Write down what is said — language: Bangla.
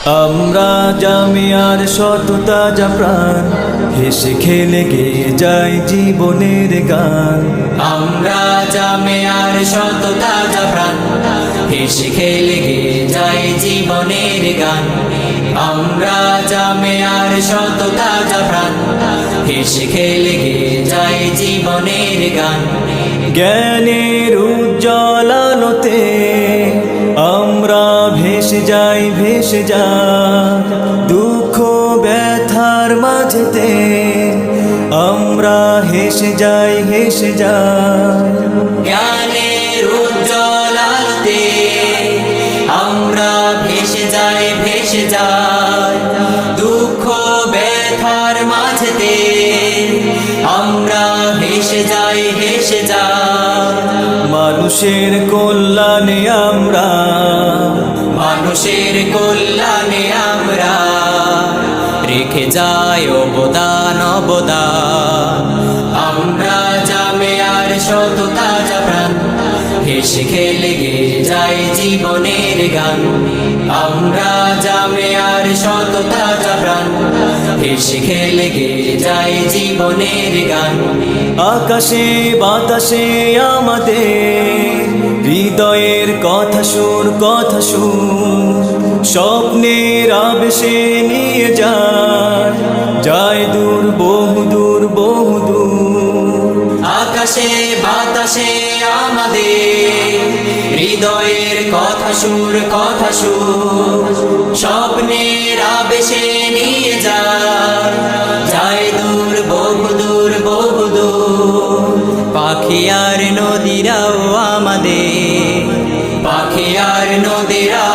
আমরা জামিয়ার শত তাজা প্রাণ, হেসে খেলে গেয়ে যাই জীবনের গান। আমরা জামিয়ার শত তাজা প্রাণ, হেসে খেলে গেয়ে যাই জীবনের গান। আমরা জামিয়ার শত তাজা প্রাণ, হেসে খেলে গেয়ে যাই জীবনের গান। জ্ঞানের উজ্জ্বল আলোতে আমরা ভেসে যাই, ভেসে যাই দুঃখ ব্যথার মাঝেতে আমরা হেসে যাই, হেসে যাই। জ্ঞানের উজ্জ্বল আলোতে আমরা ভেসে যাই, ভেসে যাই দুঃখ ব্যথার মাঝেতে আমরা হেসে যাই, হেসে যাই। মানুষের কল্যাণে আমরা, মানুষের কল্যাণে আমরা রেখে যাই অবদান, অবদান। আমরা জামিয়ার শত তাজা প্রাণ, হেসে খেলে গেয়ে যাই জীবনের গান। আমরা জামিয়ার শত তাজা প্রাণ, হেসে খেলে গেয়ে যাই জীবনের গান। আকাশে বাতাসে আমাদের হৃদয়ের কথা সুর, কথা সুর স্বপ্নের আবেশে নিয়ে যায়, যায় দূর, বহু দূর, বহু দূর। আকাশে বাতাসে আমাদের হৃদয়ের কথা সুর, কথা সুর স্বপ্নের আবেশে নিয়ে যায়, যায় দূর, বহু দূর, বহু দূর। পাখি আর নদীরাও আমাদের, পাখি আর নদীরা